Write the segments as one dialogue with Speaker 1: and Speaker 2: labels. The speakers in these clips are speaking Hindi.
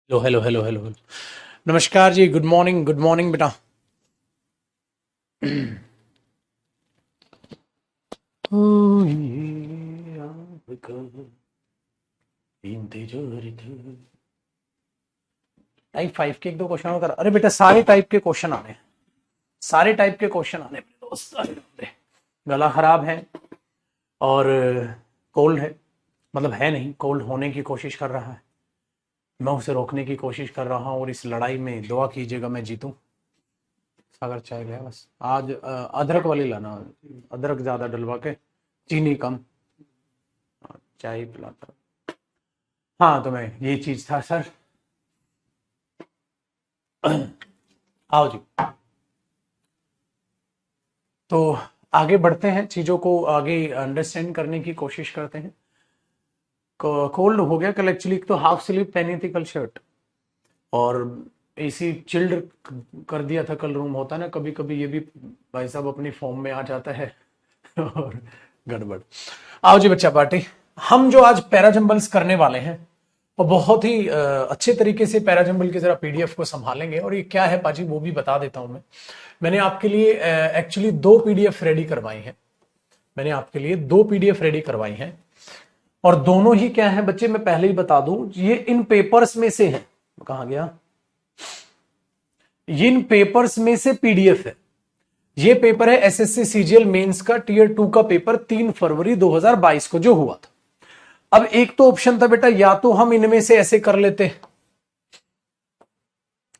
Speaker 1: Hello hello hello hello hello. नमस्कार जी, गुड मॉर्निंग बेटा। ओ ये आपका इंतजार था। टाइप 5 के एक दो क्वेश्चन कर। अरे बेटा सारे टाइप के क्वेश्चन आने, सारे टाइप के क्वेश्चन आने मेरे दोस्त। सारे आने। गला खराब है और कोल्ड है, मतलब है नहीं, कोल्ड होने की कोशिश कर रहा है। मैं उसे रोकने की कोशिश कर रहा हूँ और इस लड़ाई में दुआ कीजिएगा मैं जीतूं। सागर चाय गया बस आज। अदरक वाली लाना, अदरक ज्यादा डलवा के, चीनी कम। चाय पिलाता। हाँ तो मैं ये चीज था सर। आओ जी। तो आगे बढ़ते हैं, चीजों को आगे अंडरस्टैंड करने की कोशिश करते हैं। कोल्ड हो गया कल एक्चुअली। तो हाफ स्लीव पहनी थी कल शर्ट, और एसी चिल्ड कर दिया था कल रूम। होता है ना कभी कभी ये भी, भाई साहब अपनी फॉर्म में आ जाता है और गड़बड़। आओ जी बच्चा पार्टी। हम जो आज पैराजंबल्स करने वाले हैं और बहुत ही अच्छे तरीके से पैराजंबल की जरा पीडीएफ को संभालेंगे। और ये क्या है पाजी वो भी बता देता हूं मैं। मैंने आपके लिए एक्चुअली दो पीडीएफ रेडी करवाई हैं। मैंने आपके लिए दो पीडीएफ रेडी करवाई हैं, और दोनों ही क्या है बच्चे, मैं पहले ही बता दूं, ये इन पेपर्स में से है। कहा गया, इन पेपर्स में से पीडीएफ है। ये पेपर है एसएससी सीजीएल मेंस का टीयर 2 का पेपर 3 फरवरी 2022 को जो हुआ था। अब एक तो ऑप्शन था बेटा, या तो हम इनमें से ऐसे कर लेते,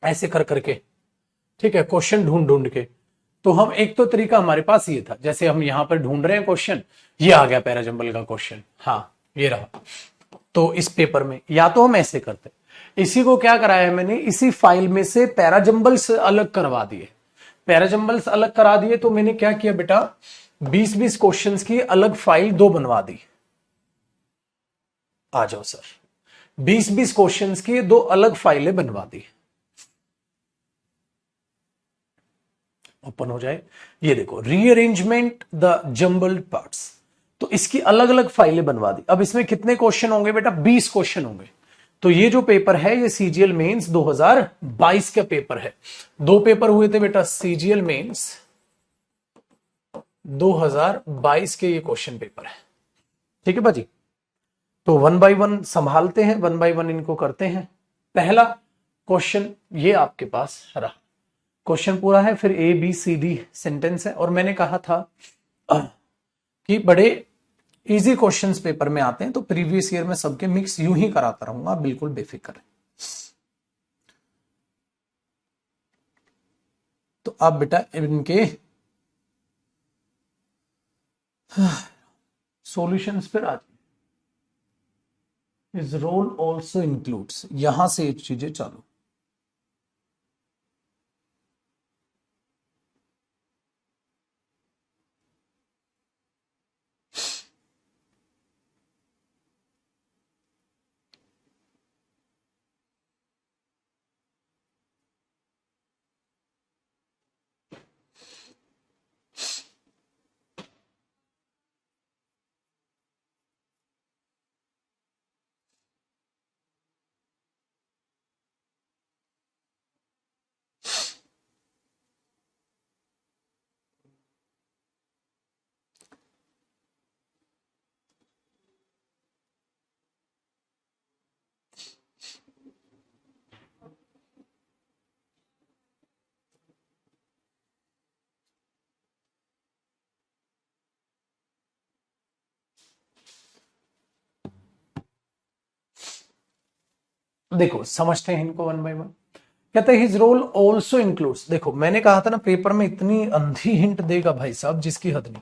Speaker 1: ऐसे कर करके, ठीक है, क्वेश्चन ढूंढ ढूंढ के। तो हम एक तो तरीका हमारे पास ये था, जैसे हम यहां पर ढूंढ रहे हैं क्वेश्चन, ये आ गया पैराजंबल का क्वेश्चन, हाँ ये रहा। तो इस पेपर में या तो हम ऐसे करते, इसी को क्या कराया है मैंने, इसी फाइल में से पैराजंबल्स अलग करवा दिए। पैराजंबल्स अलग करा दिए तो मैंने क्या किया बेटा, 20-20 क्वेश्चंस की अलग फाइल दो बनवा दी। आ जाओ सर, 20-20 क्वेश्चंस की दो अलग फाइलें बनवा दी। ओपन हो जाए, ये देखो, रीअरेंजमेंट द जंबल्ड पार्ट्स। तो इसकी अलग अलग फाइलें बनवा दी। अब इसमें कितने क्वेश्चन होंगे बेटा, 20 क्वेश्चन होंगे। तो ये जो पेपर है ये सीजीएल मेंस 2022 का पेपर है। दो पेपर हुए थे बेटा सीजीएल मेंस 2022 के, ये क्वेश्चन पेपर है। ठीक है बाजी। तो वन बाय वन संभालते हैं, वन बाय वन इनको करते हैं। पहला क्वेश्चन ये आपके पास रहा। क्वेश्चन पूरा है, फिर A B C D sentence है। और मैंने कहा था कि बड़े इजी क्वेश्चंस पेपर में आते हैं, तो प्रीवियस ईयर में सबके मिक्स यूं ही कराता रहूंगा, बिल्कुल बेफिक्र है। तो आप बेटा इनके सॉल्यूशंस पर आ जाइए। इज रोल ऑल्सो इंक्लूड्स, यहां से एक चीजें चालू। देखो समझते हैं इनको वन बाय वन। कहते हैं हिज रोल ऑल्सो इंक्लूड्स। देखो मैंने कहा था ना पेपर में इतनी अंधी हिंट देगा भाई साहब जिसकी हद नहीं।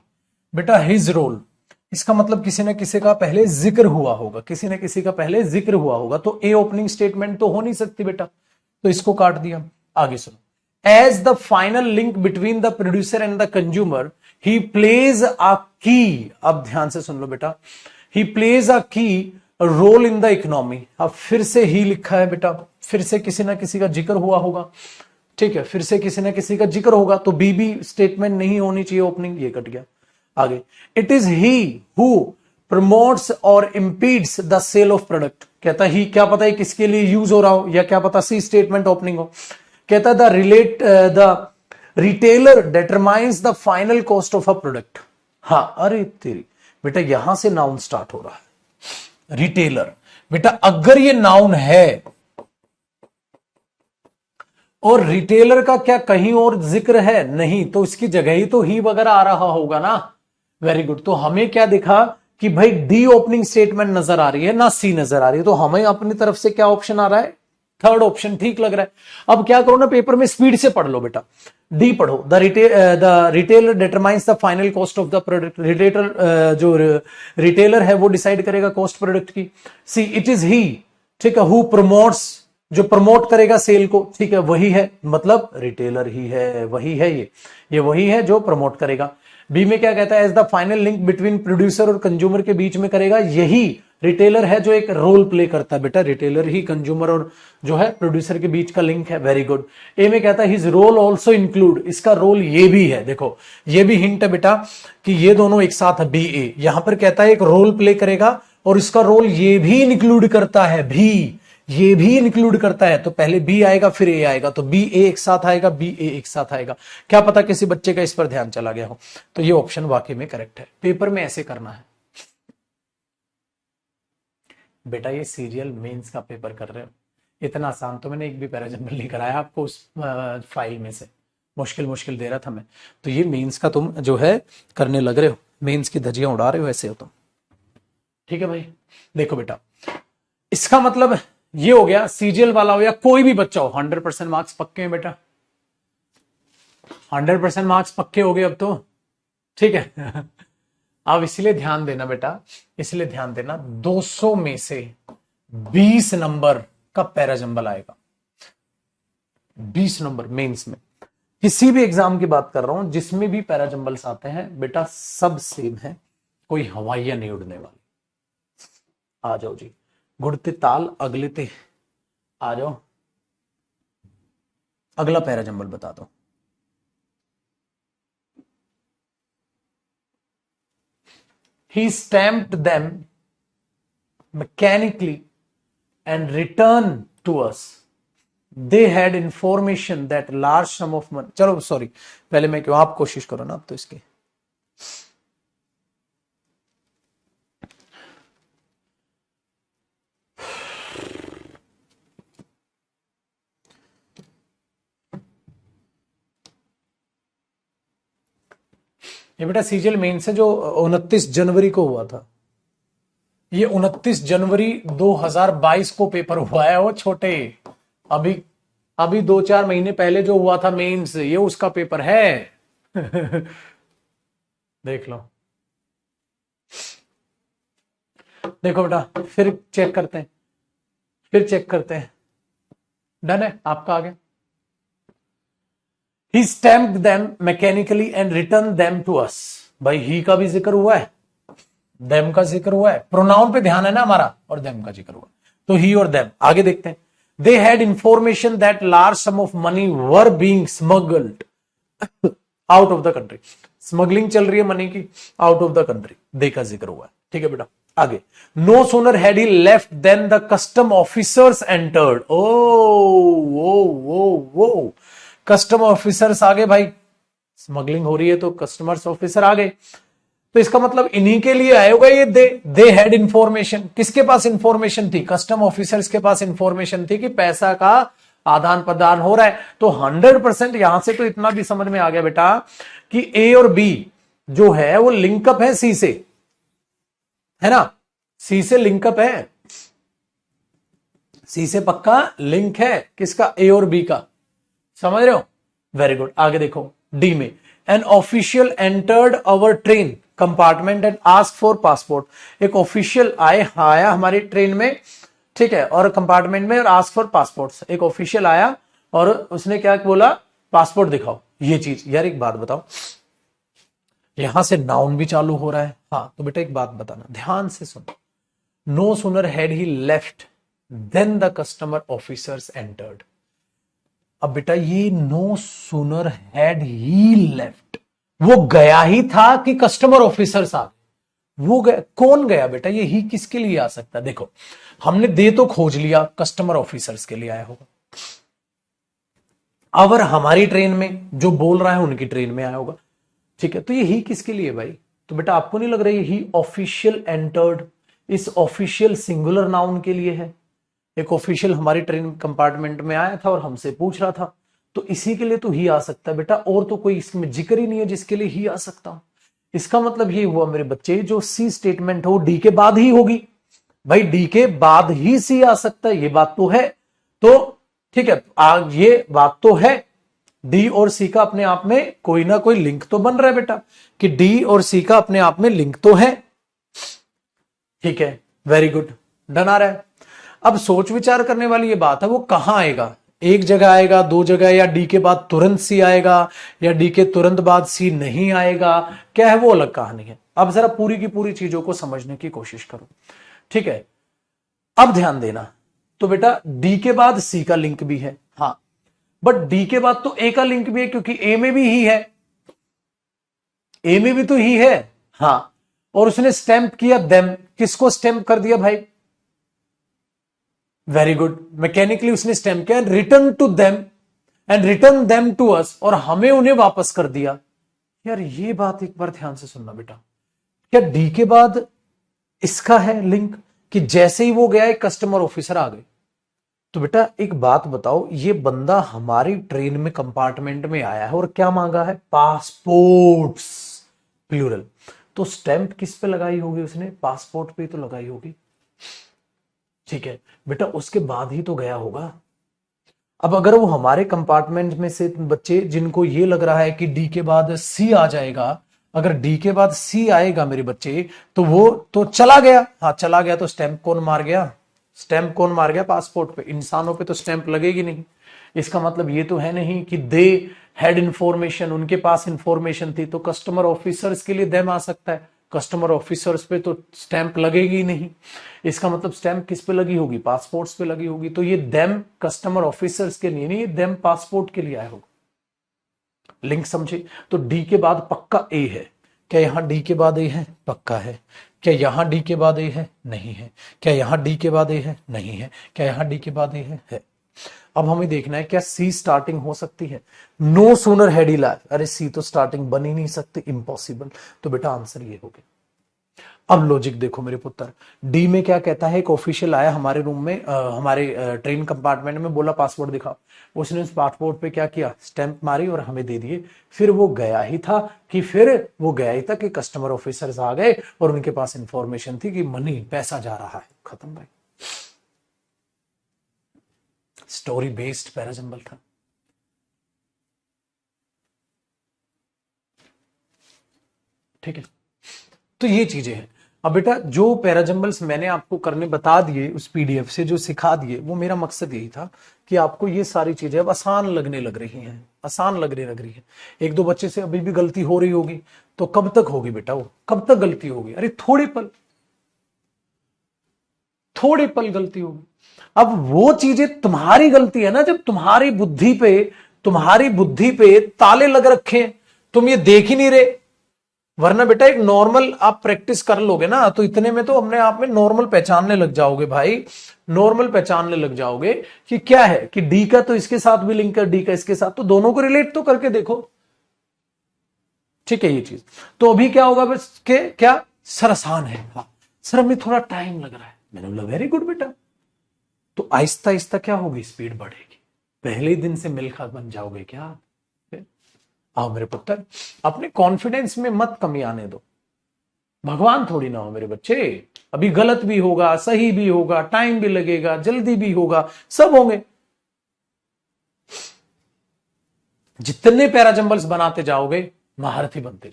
Speaker 1: बेटा हिज रोल, इसका मतलब किसी न किसी का पहले जिक्र हुआ होगा, किसी न किसी का पहले जिक्र हुआ होगा। तो ए ओपनिंग स्टेटमेंट तो हो नहीं सकती बेटा, तो इसको काट दिया। आगे सुनो, as the final link between the producer and the consumer he plays a key. अब ध्यान से सुन लो बेटा, ही प्लेज अ की रोल इन द इकोनॉमी। अब फिर से ही लिखा है बेटा, फिर से किसी ना किसी का जिक्र हुआ होगा, ठीक है, फिर से किसी ना किसी का जिक्र होगा। तो बी स्टेटमेंट नहीं होनी चाहिए ओपनिंग, ये कट गया। आगे, it is he who promotes और इंपीड्स द सेल ऑफ प्रोडक्ट। कहता ही, क्या पता है किसके लिए यूज हो रहा हो, या क्या पता सी स्टेटमेंट ओपनिंग हो। कहता the retailer determines the final cost of a product. हाँ, अरे तेरी बेटा यहां से नाउन स्टार्ट हो रहा है, रिटेलर। बेटा अगर ये नाउन है और रिटेलर का क्या कहीं और जिक्र है? नहीं, तो इसकी जगह ही तो ही वगैरह आ रहा होगा ना। Very good. तो हमें क्या दिखा कि भाई डी ओपनिंग स्टेटमेंट नजर आ रही है ना सी नजर आ रही है, तो हमें अपनी तरफ से क्या ऑप्शन आ रहा है? थर्ड ऑप्शन ठीक लग रहा है। अब क्या करो ना, पेपर में स्पीड से पढ़ लो बेटा, डी पढ़ो। The retailer determines the final cost of the product. जो रिटेलर है वो डिसाइड करेगा कॉस्ट प्रोडक्ट की। सी, इट इज ही, ठीक है। हु प्रमोट्स, जो प्रमोट करेगा सेल को, ठीक है, वही है, मतलब रिटेलर ही है, वही है ये वही है जो प्रमोट करेगा। बी में क्या कहता है? As the final link between producer और कंज्यूमर के बीच में करेगा, यही रिटेलर है जो एक रोल प्ले करता है। बेटा रिटेलर ही कंज्यूमर और जो है प्रोड्यूसर के बीच का लिंक है। Very good. ए में कहता है हिज रोल ऑल्सो इंक्लूड, इसका रोल ये भी है। देखो ये भी हिंट है बेटा कि ये दोनों एक साथ है। बी ए यहां पर कहता है एक रोल प्ले करेगा और इसका रोल ये भी इंक्लूड करता है, भी ये भी इंक्लूड करता है। तो पहले बी आएगा फिर ए आएगा, तो बी ए एक साथ आएगा, बी ए एक साथ आएगा। क्या पता किसी बच्चे का इस पर ध्यान चला गया हो। तो ये ऑप्शन वाकई में करेक्ट है। पेपर में ऐसे करना है बेटा। ये सीरियल मेंस का पेपर कर रहे हो, इतना आसान तो मैंने एक भी पैराजंबल नहीं कराया आपको उस फाइल में से। मुश्किल दे रहा था मैं। तो ये मेंस का तुम जो है करने लग रहे हो, मेंस की धज्जियां उड़ा रहे हो, ऐसे हो तुम। ठीक है भाई। देखो बेटा, इसका मतलब ये हो गया, सीजीएल वाला हो या कोई भी बच्चा हो, 100% मार्क्स पक्के हैं बेटा। 100% मार्क्स पक्के हो गए अब तो, ठीक है। अब इसलिए ध्यान देना बेटा, इसलिए ध्यान देना, 200 में से 20 नंबर का पैराजंबल आएगा। 20 नंबर मेंस में। किसी भी एग्जाम की बात कर रहा हूं जिसमें भी पैराजंबल्स आते हैं बेटा, सब सेम है, कोई हवाइयां नहीं उड़ने वाली। आ जाओ जी, गुड़ते ताल अगले ते, आ जाओ। अगला पैराजंबल बता दो। He stamped them mechanically and returned to us. They had information that large sum of money. चलो सॉरी, पहले मैं क्यों, आप कोशिश करो ना अब तो इसकी। ये बेटा सीजीएल मेन से जो 29 जनवरी को हुआ था, ये 29 जनवरी 2022 को पेपर हुआ है वो छोटे। अभी अभी 2-4 महीने पहले जो हुआ था मेंस, ये उसका पेपर है। देख लो। देखो बेटा, फिर चेक करते हैं, डन है आपका आगे। He stamped them mechanically and returned them to us. भाई ही का भी जिक्र हुआ है, them का जिक्र हुआ है, प्रोनाउन पे ध्यान है ना हमारा, और them का जिक्र हुआ, तो ही और them। आगे देखते हैं। They had information that large sum of money were being smuggled out of the country. Smuggling चल रही है मनी की आउट ऑफ द कंट्री, दे का जिक्र हुआ है। ठीक है बेटा, आगे। No sooner had he left then the custom officers entered. ओ कस्टम ऑफिसर्स आ गए भाई, स्मगलिंग हो रही है तो कस्टमर्स ऑफिसर आ गए, तो इसका मतलब इन्हीं के लिए आए होगा ये दे हैड इंफॉर्मेशन। किसके पास इंफॉर्मेशन थी? कस्टम ऑफिसर्स के पास इंफॉर्मेशन थी कि पैसा का आदान प्रदान हो रहा है। तो 100% यहां से तो इतना भी समझ में आ गया बेटा कि ए और बी जो है वो लिंकअप है सी से, है ना, सी से लिंकअप है, सी से पक्का लिंक है। किसका? ए और बी का, समझ रहे हो? Very good. आगे देखो डी में, an official entered our train compartment and ask for passport. एक ऑफिशियल आया हमारी ट्रेन में, ठीक है, और कंपार्टमेंट में, और आस्क फॉर पासपोर्ट। एक ऑफिशियल आया और उसने क्या बोला? पासपोर्ट दिखाओ। ये चीज यार, एक बात बताओ, यहां से नाउन भी चालू हो रहा है। हाँ तो बेटा एक बात बताना, ध्यान से सुनो। No sooner had he left then the customer officers entered. अब बेटा ये no sooner had he left, वो गया ही था कि कस्टमर ऑफिसर्स आ गए? वो गया, कौन गया बेटा? ये ही किसके लिए आ सकता है? देखो हमने दे तो खोज लिया, कस्टमर ऑफिसर्स के लिए आया होगा। अगर हमारी ट्रेन में जो बोल रहा है उनकी ट्रेन में आया होगा। ठीक है, तो ये ही किसके लिए भाई? तो बेटा आपको नहीं लग रहा है ही ऑफिशियल एंटर्ड इस ऑफिशियल सिंगुलर नाउन के लिए है? एक ऑफिशियल हमारी ट्रेन कंपार्टमेंट में आया था और हमसे पूछ रहा था, तो इसी के लिए तो ही आ सकता है बेटा, और तो कोई इसमें जिक्र ही नहीं है जिसके लिए ही आ सकता हूं। इसका मतलब ये हुआ मेरे बच्चे, जो सी स्टेटमेंट हो डी के बाद ही होगी भाई, डी के बाद ही सी आ सकता है, ये बात तो है। तो ठीक है, ये बात तो है, डी और सी का अपने आप में कोई ना कोई लिंक तो बन रहा है बेटा, कि डी और सी का अपने आप में लिंक तो है। ठीक है, वेरी गुड, डन आ रहा है। अब सोच विचार करने वाली ये बात है, वो कहां आएगा? एक जगह आएगा, दो जगह, या डी के बाद तुरंत सी आएगा, या डी के तुरंत बाद सी नहीं आएगा, क्या है वो अलग कहानी है। अब जरा पूरी की पूरी चीजों को समझने की कोशिश करो। ठीक है, अब ध्यान देना, तो बेटा डी के बाद सी का लिंक भी है, हाँ, बट डी के बाद तो ए का लिंक भी है, क्योंकि ए में भी ही है, ए में भी तो ही है, हाँ, और उसने स्टैंप किया देम, किसको स्टैंप कर दिया भाई? वेरी गुड, मैकेनिकली उसने स्टैंप किया, return to them and return them to us, और हमें उन्हें वापस कर दिया। यार ये बात एक बार ध्यान से सुनना बेटा, क्या डी के बाद इसका है लिंक, कि जैसे ही वो गया एक कस्टमर ऑफिसर आ गए? तो बेटा एक बात बताओ, ये बंदा हमारी ट्रेन में कंपार्टमेंट में आया है और क्या मांगा है? Passports, plural. तो स्टैंप किस पे लगाई होगी उसने? पासपोर्ट पे तो लगाई होगी। ठीक है बेटा, उसके बाद ही तो गया होगा। अब अगर वो हमारे कंपार्टमेंट में से बच्चे जिनको ये लग रहा है कि डी के बाद सी आ जाएगा, अगर डी के बाद सी आएगा मेरे बच्चे, तो वो तो चला गया, हाँ चला गया, तो स्टैंप कौन मार गया? स्टैंप कौन मार गया पासपोर्ट पे? इंसानों पे तो स्टैंप लगेगी नहीं। इसका मतलब ये तो है नहीं कि दे हैड इंफॉर्मेशन, उनके पास इंफॉर्मेशन थी, तो कस्टमर ऑफिसर्स के लिए देम आ सकता है, कस्टमर ऑफिसर्स पे तो स्टैंप लगेगी नहीं। इसका मतलब स्टैंप किस पे लगी होगी? पासपोर्ट्स पे लगी होगी। तो ये देम कस्टमर ऑफिसर्स के लिए नहीं, देम पासपोर्ट के लिए आया होगा। लिंक समझे? तो डी के बाद पक्का ए है। क्या यहां डी के बाद ए है? पक्का है। क्या यहां डी के बाद ए है? नहीं है। क्या यहां डी के बाद ए है? नहीं है। क्या यहां डी के बाद ए है? अब हमें देखना है क्या सी स्टार्टिंग हो सकती है? No sooner had he life, अरे सी तो स्टार्टिंग बन ही नहीं सकती, इम्पॉसिबल। तो बेटा आंसर ये हो गया। अब लॉजिक देखो मेरे पुत्र, डी में क्या कहता है, एक ऑफिशियल आया हमारे रूम में, हमारे ट्रेन कंपार्टमेंट में, बोला पासपोर्ट दिखाओ। उसने उस पासपोर्ट पे क्या किया? स्टैंप मारी और हमें दे दिए। फिर वो गया ही था, कि कस्टमर ऑफिसर्स आ गए और उनके पास इंफॉर्मेशन थी कि मनी, पैसा जा रहा है, खत्म भाई। स्टोरी बेस्ड पैराजंबल था। ठीक है, तो ये चीजें हैं। अब बेटा जो पैराजंबल्स मैंने आपको करने बता दिए उस पीडीएफ से, जो सिखा दिए, वो मेरा मकसद यही था कि आपको ये सारी चीजें अब आसान लगने लग रही हैं, आसान लगने लग रही है। एक दो बच्चे से अभी भी गलती हो रही होगी, तो कब तक होगी बेटा? वो कब तक गलती होगी? अरे थोड़े पल गलती होगी। अब वो चीजें तुम्हारी गलती है ना, जब तुम्हारी बुद्धि पे ताले लग रखे हैं, तुम ये देख ही नहीं रहे। वरना बेटा एक नॉर्मल आप प्रैक्टिस कर लोगे ना, तो इतने में तो अपने आप में नॉर्मल पहचानने लग जाओगे भाई, नॉर्मल पहचानने लग जाओगे कि क्या है, कि डी का तो इसके साथ भी लिंक है, डी का इसके साथ, तो दोनों को रिलेट तो करके देखो। ठीक है ये चीज। तो अभी क्या होगा बस के क्या? सर आसान है, हाँ सर हमें थोड़ा टाइम लग रहा है। मैंने बोला वेरी गुड बेटा, तो आहिस्ता आहिस्ता क्या होगी? स्पीड बढ़ेगी। पहले दिन से मिल्खा बन जाओगे क्या? आओ मेरे पुत्र, अपने कॉन्फिडेंस में मत कमी आने दो। भगवान थोड़ी ना हो मेरे बच्चे, अभी गलत भी होगा, सही भी होगा, टाइम भी लगेगा, जल्दी भी होगा, सब होंगे। जितने पैराजंबल्स बनाते जाओगे, महारथी बनते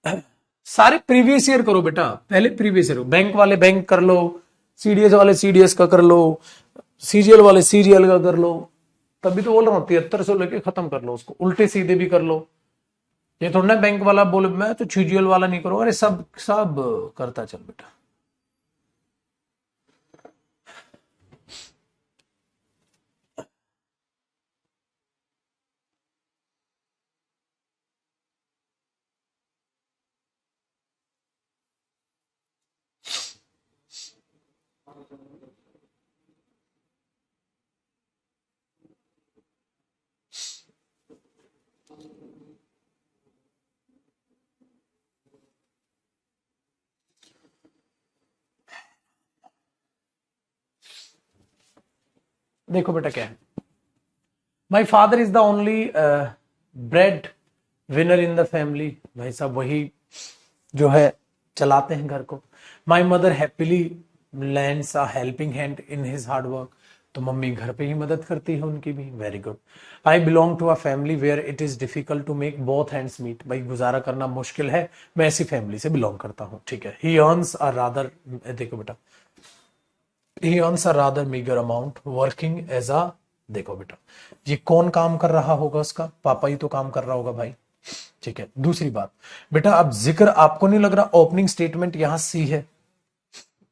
Speaker 1: जाओ। सारे प्रीवियस ईयर करो बेटा, पहले प्रीवियस ईयर, बैंक वाले बैंक कर लो, सीडीएस वाले सीडीएस का कर लो, सीजीएल वाले सीजीएल का कर लो। तभी तो बोल रहा हूं 7300 लेके खत्म कर लो उसको, उल्टे सीधे भी कर लो। ये थोड़ा ना बैंक वाला बोले मैं तो सीजीएल वाला नहीं करूंगा, अरे सब सब करता चल बेटा। देखो बेटा क्या है, my father is the only bread winner in the family, भाई साहब वही जो है चलाते हैं घर को। My mother happily lends a helping hand in his hard work, तो मम्मी घर पे ही मदद करती है उनकी भी, very good. I belong to a family where it is difficult to make both hands meet, भाई गुजारा करना मुश्किल है, मैं ऐसी फैमिली से बिलोंग करता हूं, ठीक है। ही अर्न्स अ रादर, देखो बेटा, he earns a rather meagre amount working as a, देखो बेटा ये कौन काम कर रहा होगा, उसका पापा ही तो काम कर रहा होगा भाई, ठीक है। दूसरी बात बेटा, अब जिक्र आपको नहीं लग रहा ओपनिंग स्टेटमेंट यहां सी है,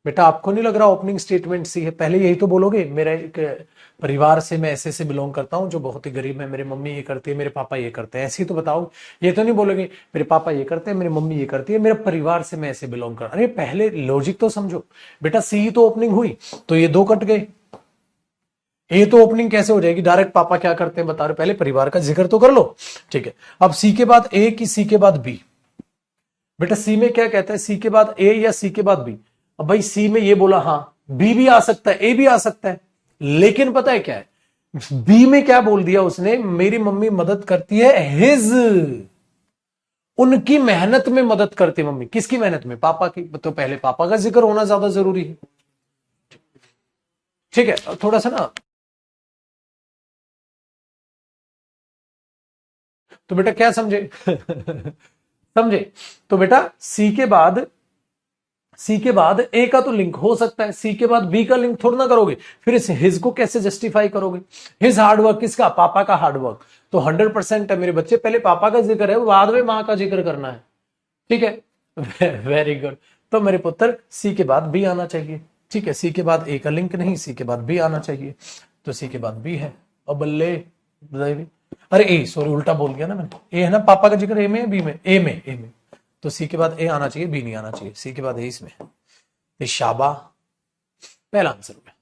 Speaker 1: बेटा आपको नहीं लग रहा ओपनिंग स्टेटमेंट सी है, पहले यही तो बोलोगे मेरा एक परिवार से मैं ऐसे से बिलोंग करता हूं जो बहुत ही गरीब है, मेरे मम्मी ये करती है, मेरे पापा ये करते हैं, ऐसे ही तो बताओ। ये तो नहीं बोलोगे मेरे पापा ये करते हैं, मेरी मम्मी ये करती है, मेरे परिवार से मैं ऐसे बिलोंग कर, अरे पहले लॉजिक तो समझो बेटा, सी तो ओपनिंग हुई तो ये दो कट गए, ए तो ओपनिंग कैसे हो जाएगी, डायरेक्ट पापा क्या करते हैं बता रहे, पहले परिवार का जिक्र तो कर लो, ठीक है। अब सी के बाद ए की सी के बाद बी, बेटा सी में क्या कहता है, सी के बाद ए या सी के बाद बी, अब भाई सी में ये बोला हाँ, बी भी आ सकता है, ए भी आ सकता है, लेकिन पता है क्या है, बी में क्या बोल दिया उसने, मेरी मम्मी मदद करती है हिज, उनकी मेहनत में मदद करती मम्मी, किसकी मेहनत में, पापा की, तो पहले पापा का जिक्र होना ज्यादा जरूरी है, ठीक है। थोड़ा सा ना, तो बेटा क्या समझे समझे, तो बेटा सी के बाद ए का तो लिंक हो सकता है, सी के बाद बी का लिंक थोड़ा ना करोगे, फिर इस हिज को कैसे जस्टिफाई करोगे, हिज हार्डवर्क किसका, पापा का हार्डवर्क, तो 100% है मेरे बच्चे, पहले पापा का जिक्र है, बाद में मां का जिक्र करना है, ठीक है वेरी गुड। तो मेरे पुत्र सी के बाद बी आना चाहिए, ठीक है, सी के बाद ए का लिंक नहीं, सी के बाद बी आना चाहिए, तो सी के बाद बी है, और बल्ले अरे ए सॉरी उल्टा बोल गया ना मैंने, ए है ना, पापा का जिक्र ए में, बी में, ए में, तो सी के बाद ए आना चाहिए, बी नहीं आना चाहिए, सी के बाद ए इसमें, तो शाबा पहला आंसर हो गया।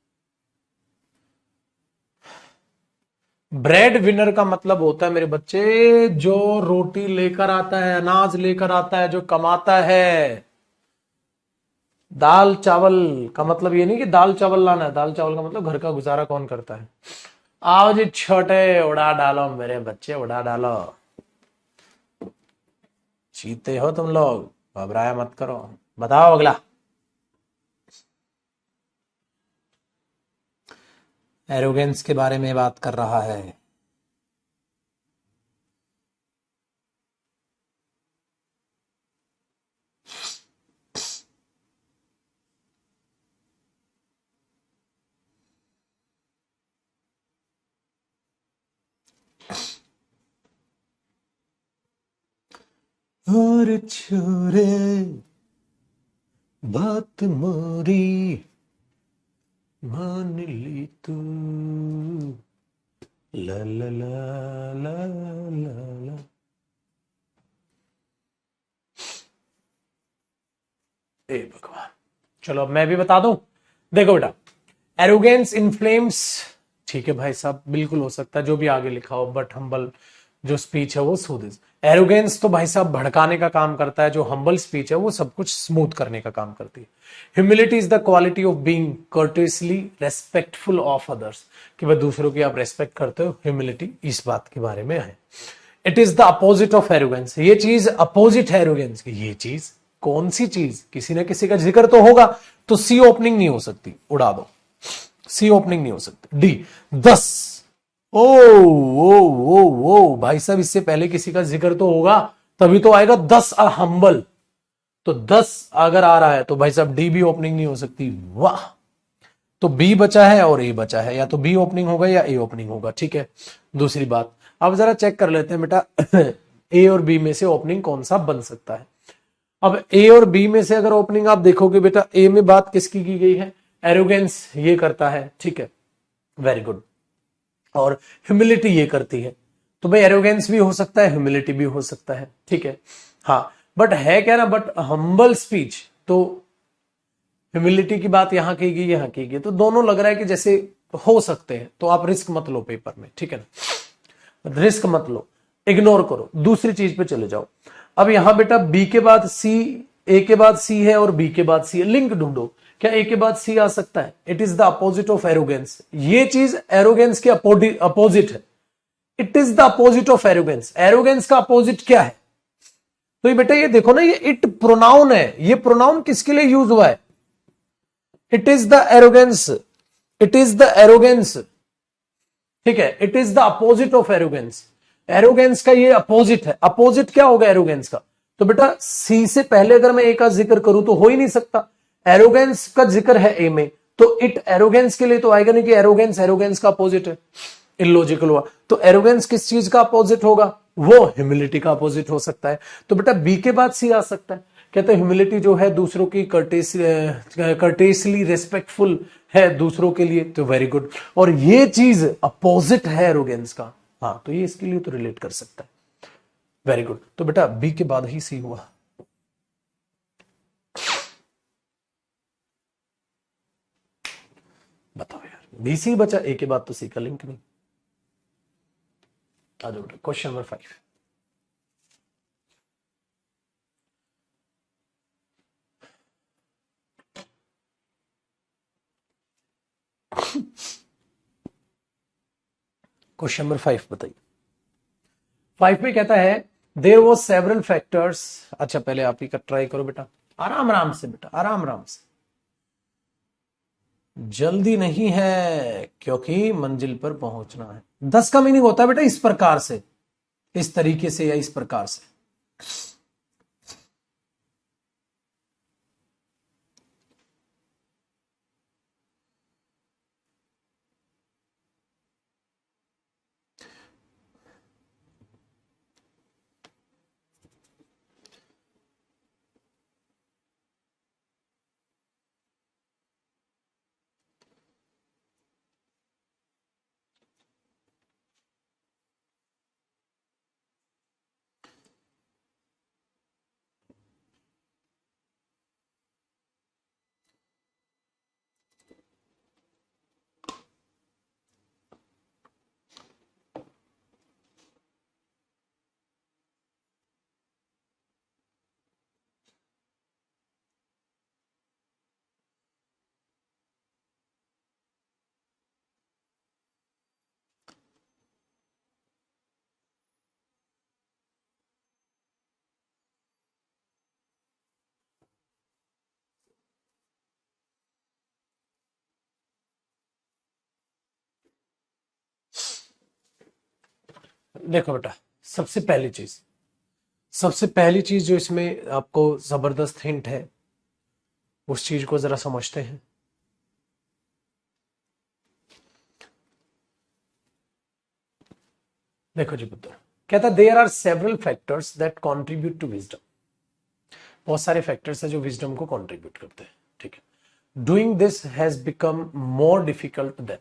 Speaker 1: ब्रेड विनर का मतलब होता है मेरे बच्चे जो रोटी लेकर आता है, अनाज लेकर आता है, जो कमाता है। दाल चावल का मतलब ये नहीं कि दाल चावल लाना है, दाल चावल का मतलब घर का गुजारा कौन करता है। आओ जी छोटे, उड़ा डालो मेरे बच्चे, उड़ा डालो, चीते हो तुम लोग, घबराया मत करो। बताओ अगला, एरोगेंस के बारे में बात कर रहा है। और छोरे बात मोरी मान ली तू, ला ला ला ला ला ला। ए भगवान, चलो अब मैं भी बता दूं, देखो बेटा, एरोगेंस इन्फ्लेम्स, ठीक है भाई साहब, बिल्कुल हो सकता है जो भी आगे लिखा हो, बट हम्बल जो स्पीच है वो सूदिस। एरोगेंस तो भाई साहब भड़काने का काम करता है, जो हम्बल स्पीच है वो सब कुछ स्मूथ करने का काम करती है। Humility is the quality of being courteously respectful of others, कि भाई दूसरों की आप रेस्पेक्ट करते हो, ह्यूमिलिटी इस बात के बारे में है। It is the opposite of arrogance, ये चीज अपोजिट है एरोगेंस की, ये चीज कौन सी चीज, किसी ना किसी का जिक्र तो होगा, तो सी ओपनिंग नहीं हो सकती, उड़ा दो, सी ओपनिंग नहीं हो सकती। डी 10, ओ भाई साहब, इससे पहले किसी का जिक्र तो होगा तभी तो आएगा 10 हम्बल, तो 10 अगर आ रहा है तो भाई साहब डी भी ओपनिंग नहीं हो सकती, वाह। तो बी बचा है और ए बचा है, या तो बी ओपनिंग होगा या ए ओपनिंग होगा, ठीक है। दूसरी बात, अब जरा चेक कर लेते हैं बेटा ए और बी में से ओपनिंग कौन सा बन सकता है। अब ए और बी में से अगर ओपनिंग आप देखोगे बेटा, ए में बात किसकी की गई है, एरोगेंस ये करता है, ठीक है, वेरी गुड, और ह्यूमिलिटी ये करती है, तो भाई एरोगेंस भी हो सकता है, ह्यूमिलिटी भी हो सकता है, ठीक है। हाँ बट है क्या ना, बट हम्बल स्पीच तो ह्यूमिलिटी की बात यहां की गई, यहां की गई, तो दोनों लग रहा है कि जैसे हो सकते हैं, तो आप रिस्क मत लो पेपर में, ठीक है ना, रिस्क मत लो, इग्नोर करो, दूसरी चीज पे चले जाओ। अब यहां बेटा बी के बाद सी, ए के बाद सी है और बी के बाद सी है, लिंक ढूंढो, क्या ए के बाद सी आ सकता है? It is the opposite of arrogance. ये चीज एरोगेंस के अपोजिट है। It is the opposite of arrogance. Arrogance का अपोजिट क्या है? तो ये बेटा ये देखो ना, ये इट प्रोनाउन है। ये प्रोनाउन किसके लिए यूज हुआ है? It is the arrogance. It is the arrogance, ठीक है। It is the opposite of arrogance. Arrogance का ये अपोजिट है। अपोजिट क्या होगा एरोगेंस का? तो बेटा सी से पहले अगर मैं ए का जिक्र करूं तो हो ही नहीं सकता। एरोगेंस का जिक्र है ए में, तो इट एरोगेंस के लिए तो आएगा नहीं कि एरोगेंस एरोगेंस का अपोजिट है। इलॉजिकल हुआ। तो एरोगेंस किस चीज का अपोजिट होगा? वो ह्यूमिलिटी का अपोजिट हो सकता है। तो बेटा बी के बाद सी आ सकता है। कहते हैं ह्यूमिलिटी जो है दूसरों की कर्टेसली रिस्पेक्टफुल है दूसरों के लिए, तो वेरी गुड। और ये चीज अपोजिट है एरोगेंस का, हाँ, तो ये इसके लिए तो रिलेट कर सकता है। Very good. तो बेटा बी के बाद ही सी हुआ। बताओ यार, बी सी बचा, ए के बाद तो सी का लिंक नहीं। आ जाओ बेटा, क्वेश्चन नंबर 5। क्वेश्चन नंबर 5 बताइए। 5 में कहता है देयर वाज सेवरल फैक्टर्स। अच्छा पहले आप ही का ट्राई करो बेटा, आराम आराम से बेटा, आराम आराम से। जल्दी नहीं है क्योंकि मंजिल पर पहुंचना है। 10 का मीनिंग होता है बेटा इस प्रकार से, इस तरीके से या इस प्रकार से। देखो बेटा, सबसे पहली चीज जो इसमें आपको जबरदस्त हिंट है, उस चीज को जरा समझते हैं। देखो जी पुत्र, कहता there are several factors that contribute to wisdom. बहुत सारे फैक्टर्स है जो विजडम को कंट्रीब्यूट करते हैं, ठीक है। Doing this has become more difficult than.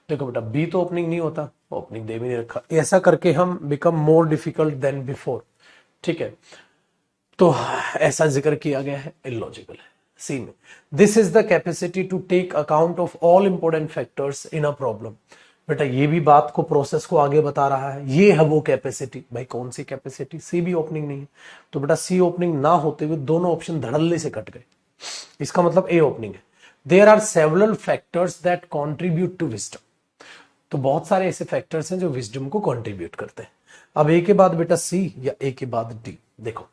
Speaker 1: देखो बेटा बी तो ओपनिंग नहीं होता, ओपनिंग दे भी नहीं रखा, ऐसा करके हम become more difficult than before, ठीक है। तो ऐसा जिक्र किया गया है, इलॉजिकल है। सी में this is the capacity to take account of all important factors in a problem. बेटा ये भी बात को प्रोसेस को आगे बता रहा है, ये है वो कैपेसिटी। भाई कौन सी कैपेसिटी? सी भी ओपनिंग नहीं है, तो बेटा सी ओपनिंग ना होते हुए दोनों ऑप्शन धड़ल्ले से कट गए। इसका मतलब ए ओपनिंग है। There are several factors that contribute to wisdom. तो बहुत सारे ऐसे फैक्टर्स हैं जो विजडम को कॉन्ट्रीब्यूट करते हैं। अब ए के बाद बेटा सी या ए के बाद डी। देखो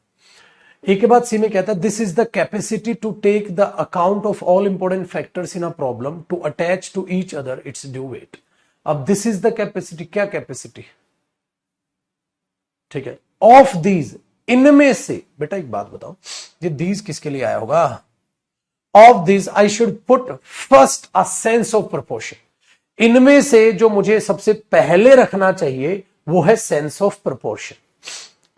Speaker 1: ए के बाद सी में कहता है this is the capacity to take the account of all important factors in a problem to attach to each other its due weight. अब दिस इज द कैपेसिटी, क्या कैपेसिटी? ठीक है, ऑफ दीज, इनमें से। बेटा एक बात बताओ, ये दीज किसके लिए आया होगा? Of these I should put first a sense of proportion. इनमें से जो मुझे सबसे पहले रखना चाहिए वो है सेंस ऑफ प्रोपोर्शन।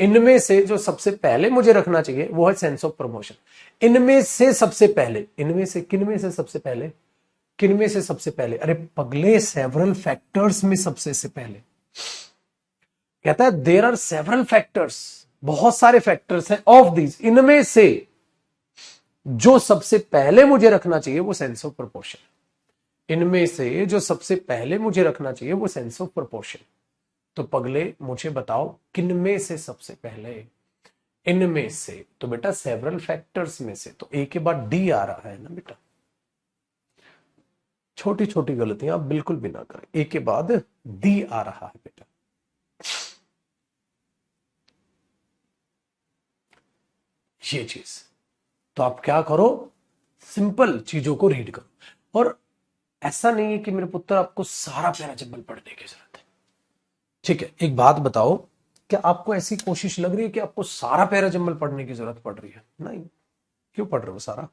Speaker 1: इनमें से जो सबसे पहले मुझे रखना चाहिए वो है सेंस ऑफ प्रमोशन। इनमें से सबसे पहले, इनमें से किन में से सबसे पहले? किन में से सबसे पहले? अरे पगले, सेवरल फैक्टर्स में सबसे से पहले। कहता है देयर आर सेवरल फैक्टर्स, बहुत सारे फैक्टर्स हैं। ऑफ दीज, इनमें से जो सबसे पहले मुझे रखना चाहिए वो सेंस ऑफ प्रोपोर्शन। इनमें से जो सबसे पहले मुझे रखना चाहिए वो सेंस ऑफ प्रोपोर्शन। तो पगले मुझे बताओ किनमें से सबसे पहले? इनमें से। तो बेटा सेवरल फैक्टर्स में से, तो ए के बाद डी आ रहा है ना बेटा। छोटी छोटी गलतियां आप बिल्कुल भी ना करें। ए के बाद डी आ रहा है बेटा। ये चीज तो आप क्या करो, सिंपल चीजों को रीड करो। और ऐसा नहीं है कि मेरे पुत्र आपको सारा पैरा जंबल पढ़ने की जरूरत है। ठीक है, एक बात बताओ, क्या आपको ऐसी कोशिश लग रही है कि आपको सारा पैरा जंबल पढ़ने की जरूरत पड़ रही है? नहीं। क्यों पढ़ रहे हो सारा?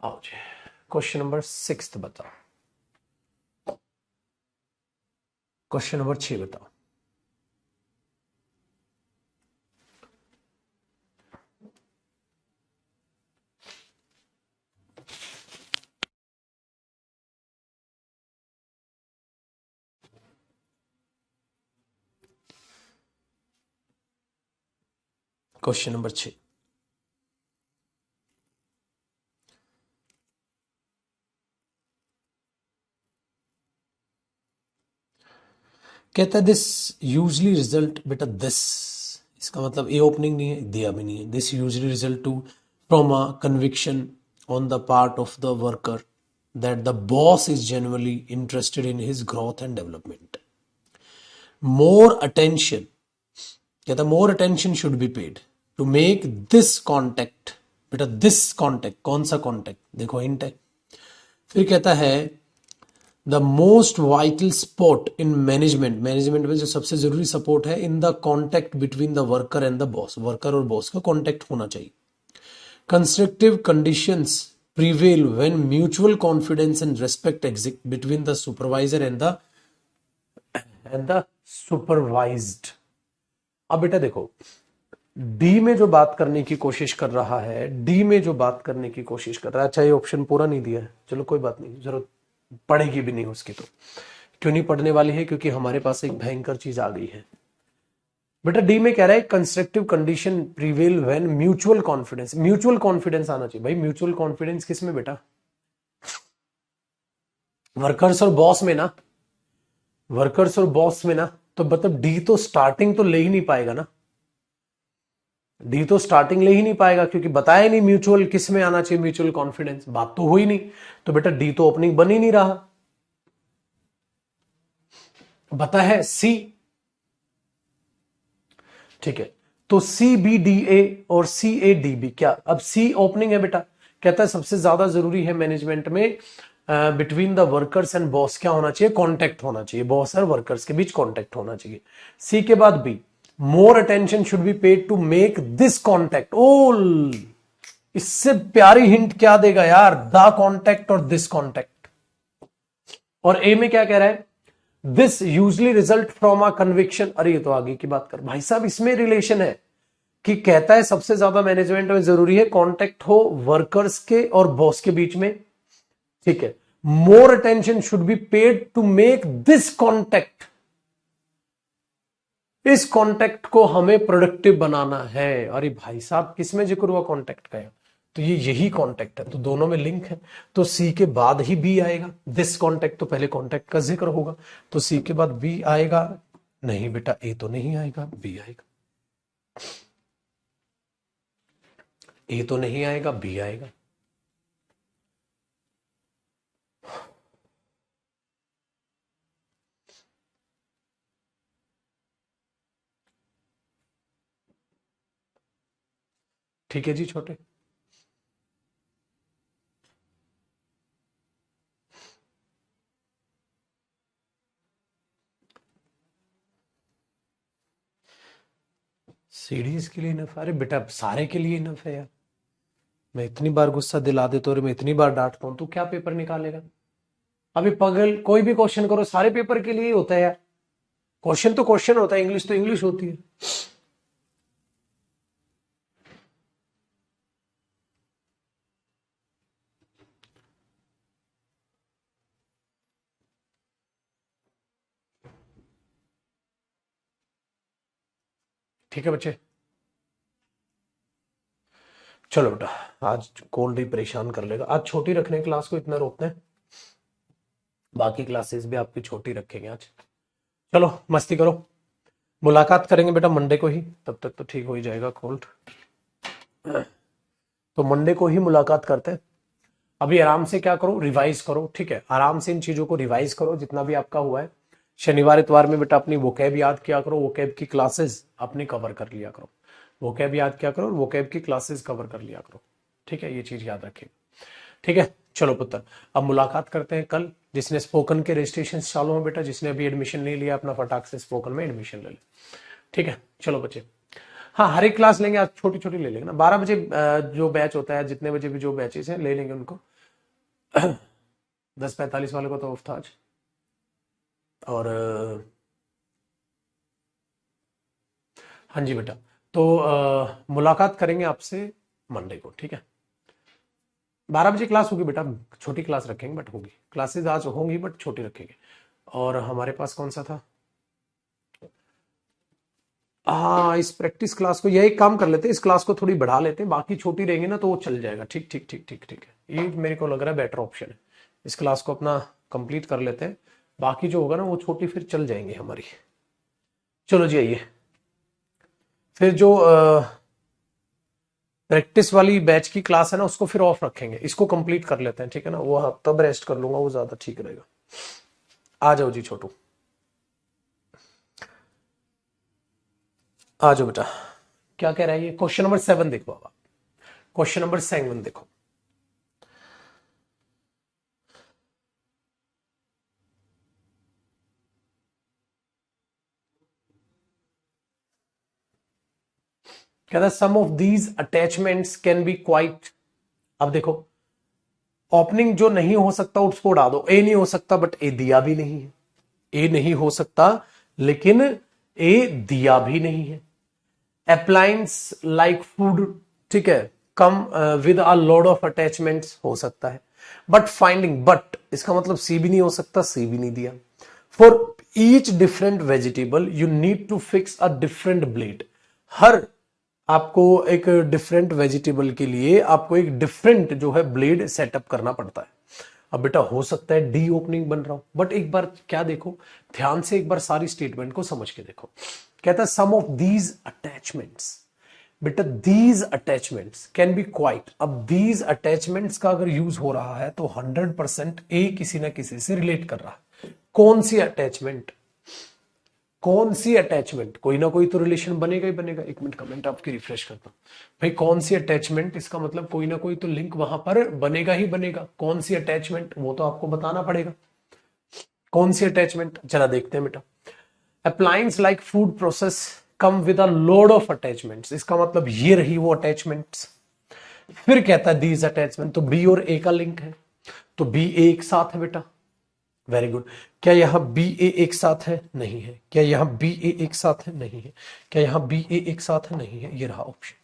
Speaker 1: आओ जी, क्वेश्चन नंबर 6 बताओ। क्वेश्चन नंबर 6 बताओ। क्वेश्चन नंबर 6, कहता है दिस यूजली रिजल्ट, बेटा दिस, इसका मतलब ए ओपनिंग नहीं है, दिया भी नहीं है। This usually result to from a conviction on the part of the worker that the boss is genuinely interested in his growth and development. More attention, कहता more attention should be paid to make this contact. बेटा दिस कॉन्टेक्ट, कौन सा कॉन्टेक्ट? देखो हिंट है। फिर कहता है the most vital support in management, management में जो सबसे जरूरी सपोर्ट है, in the contact between the worker and the boss, worker और बॉस का कॉन्टेक्ट होना चाहिए। Constructive conditions prevail when mutual confidence and respect exist between the supervisor and the supervised. अब बेटा देखो, डी में जो बात करने की कोशिश कर रहा है, डी में जो बात करने की कोशिश कर रहा है, अच्छा ये ऑप्शन पूरा नहीं दिया है, चलो कोई बात नहीं, जरूरत पड़ेगी भी नहीं उसकी। तो क्यों नहीं पढ़ने वाली है? क्योंकि हमारे पास एक भयंकर चीज आ गई है। बेटा डी में कह रहा है constructive condition prevail when mutual confidence, mutual confidence आना चाहिए। भाई म्यूचुअल कॉन्फिडेंस किस में बेटा? वर्कर्स और बॉस में ना, वर्कर्स और बॉस में ना। तो मतलब डी तो स्टार्टिंग तो ले ही नहीं पाएगा ना, डी तो स्टार्टिंग ले ही नहीं पाएगा, क्योंकि बताया नहीं म्यूचुअल किस में आना चाहिए, म्यूचुअल कॉन्फिडेंस, बात तो हुई नहीं। तो बेटा डी तो ओपनिंग बन ही नहीं रहा। बता है सी। ठीक है, तो सी बी डी ए और सी ए डी बी, क्या अब सी ओपनिंग है बेटा? कहता है सबसे ज्यादा जरूरी है मैनेजमेंट में between the workers and boss क्या होना चाहिए? कॉन्टेक्ट होना चाहिए, बॉस और वर्कर्स के बीच कॉन्टेक्ट होना चाहिए। सी के बाद B, more attention should be paid to make this contact. ओल, इससे प्यारी हिंट क्या देगा यार? द कॉन्टेक्ट और दिस कॉन्टेक्ट। और ए में क्या कह रहा है? This usually result from a conviction. अरे ये तो आगे की बात कर भाई साहब, इसमें रिलेशन है कि कहता है सबसे ज्यादा मैनेजमेंट में जरूरी है कॉन्टेक्ट हो वर्कर्स के और बॉस के बीच में। ठीक है, more attention should be paid to make this contact, इस कॉन्टेक्ट को हमें प्रोडक्टिव बनाना है। अरे भाई साहब, किसमें जिक्र हुआ कॉन्टेक्ट का? तो ये यही कॉन्टेक्ट है, तो दोनों में लिंक है। तो सी के बाद ही बी आएगा। दिस कॉन्टेक्ट तो पहले कॉन्टेक्ट का जिक्र होगा, तो सी के बाद बी आएगा। नहीं बेटा, ए तो नहीं आएगा, बी आएगा। ए तो नहीं आएगा, बी आएगा। ठीक है जी छोटे। सीडीज के लिए इनफ? अरे बेटा सारे के लिए इनफ है यार। मैं इतनी बार गुस्सा दिला देता हूँ और मैं इतनी बार डांटता हूं, तो क्या पेपर निकालेगा? अभी पगल कोई भी क्वेश्चन करो, सारे पेपर के लिए ही होता है यार। क्वेश्चन तो क्वेश्चन होता है, इंग्लिश तो इंग्लिश होती है। ठीक है बच्चे, चलो बेटा, आज कोल्ड ही परेशान कर लेगा। आज छोटी रखने क्लास को, इतना रोकते हैं, बाकी क्लासेस भी आपकी छोटी रखेंगे आज। चलो मस्ती करो, मुलाकात करेंगे बेटा मंडे को ही, तब तक तो ठीक हो ही जाएगा कोल्ड। तो मंडे को ही मुलाकात करते हैं। अभी आराम से क्या करो, रिवाइज करो, ठीक है, आराम से इन चीजों को रिवाइज करो जितना भी आपका हुआ है। शनिवार इतवार में बेटा अपनी वोकैब याद किया करो, वोकैब की क्लासेस अपनी कवर कर लिया करो, वोकैब याद किया करो और वोकैब की क्लासेस कवर कर लिया करो, ठीक है, ये चीज याद रखिएगा, ठीक है। चलो पुत्र, अब मुलाकात करते हैं कल। जिसने स्पोकन के रजिस्ट्रेशन चालू है बेटा, जिसने अभी एडमिशन नहीं लिया अपना फटाक से स्पोकन में एडमिशन ले ले, ठीक है। चलो बच्चे, हाँ हर एक क्लास लेंगे आज, छोटी छोटी ले लेंगे ना, 12 बजे जो बैच होता है, जितने बजे भी जो बैचेस हैं ले लेंगे उनको। 10:45 वाले को तो ऑफ था आज, और हाँ जी बेटा, तो मुलाकात करेंगे आपसे मंडे को, ठीक है। 12 बजे क्लास होगी बेटा, छोटी क्लास रखेंगे बट होगी, क्लासेस आज होंगी बट छोटी रखेंगे। और हमारे पास कौन सा था, हाँ इस प्रैक्टिस क्लास को, यह एक काम कर लेते हैं, इस क्लास को थोड़ी बढ़ा लेते हैं, बाकी छोटी रहेंगी ना तो वो चल जाएगा, ठीक ठीक ठीक ठीक ठीक है, ये मेरे को लग रहा है बेटर ऑप्शन है। इस क्लास को अपना कंप्लीट कर लेते हैं, बाकी जो होगा ना वो छोटी फिर चल जाएंगी हमारी। चलो जी आइए, फिर जो प्रैक्टिस वाली बैच की क्लास है ना उसको फिर ऑफ रखेंगे, इसको कंप्लीट कर लेते हैं, ठीक है ना, वो तब रेस्ट कर लूंगा, वो ज्यादा ठीक रहेगा। आ जाओ जी छोटू, आ जाओ बेटा। क्या कह रहा है ये, क्वेश्चन नंबर 7 देखो, अब क्वेश्चन नंबर 7 देखो। कहता है some of these attachments can be quite, अब देखो ओपनिंग जो नहीं हो सकता उसको उड़ा दो, ए नहीं हो सकता बट ए दिया भी नहीं है, ए नहीं हो सकता लेकिन ए दिया भी नहीं है। अप्लायंस लाइक फूड, ठीक है, come with a lot of attachments हो सकता है, बट फाइंडिंग, बट इसका मतलब सी भी नहीं हो सकता, सी भी नहीं दिया। For each different vegetable you need to fix a different blade, हर आपको एक डिफरेंट वेजिटेबल के लिए आपको एक डिफरेंट जो है ब्लेड सेटअप करना पड़ता है। अब बेटा हो सकता है डी ओपनिंग बन रहा हो, बट एक बार क्या देखो, ध्यान से एक बार सारी स्टेटमेंट को समझ के देखो। कहता है सम ऑफ दीज अटैचमेंट्स, बेटा these attachments can be quite, अब दीज अटैचमेंट्स का अगर यूज हो रहा है तो 100% ए किसी ना किसी से रिलेट कर रहा है। कौन सी अटैचमेंट, कौन सी अटैचमेंट, कोई ना कोई तो रिलेशन बनेगा ही बनेगा। एक मिनट कमेंट आपकी रिफ्रेश करता हूं भाई, कौन सी अटैचमेंट, इसका मतलब कोई ना कोई तो लिंक वहां पर बनेगा ही बनेगा। कौन सी अटैचमेंट वो तो आपको बताना पड़ेगा, कौन सी अटैचमेंट जरा देखते हैं बेटा। Appliance like food process come with a load of attachments, इसका मतलब ये रही वो अटैचमेंट्स। फिर कहता है दीज अटैचमेंट, तो बी और ए का लिंक है, तो बी ए एक साथ है बेटा, वेरी गुड। क्या यहां बी ए एक साथ है, नहीं है। क्या यहां बी ए एक साथ है, नहीं है। क्या यहां बी ए एक साथ है, नहीं है। ये रहा ऑप्शन,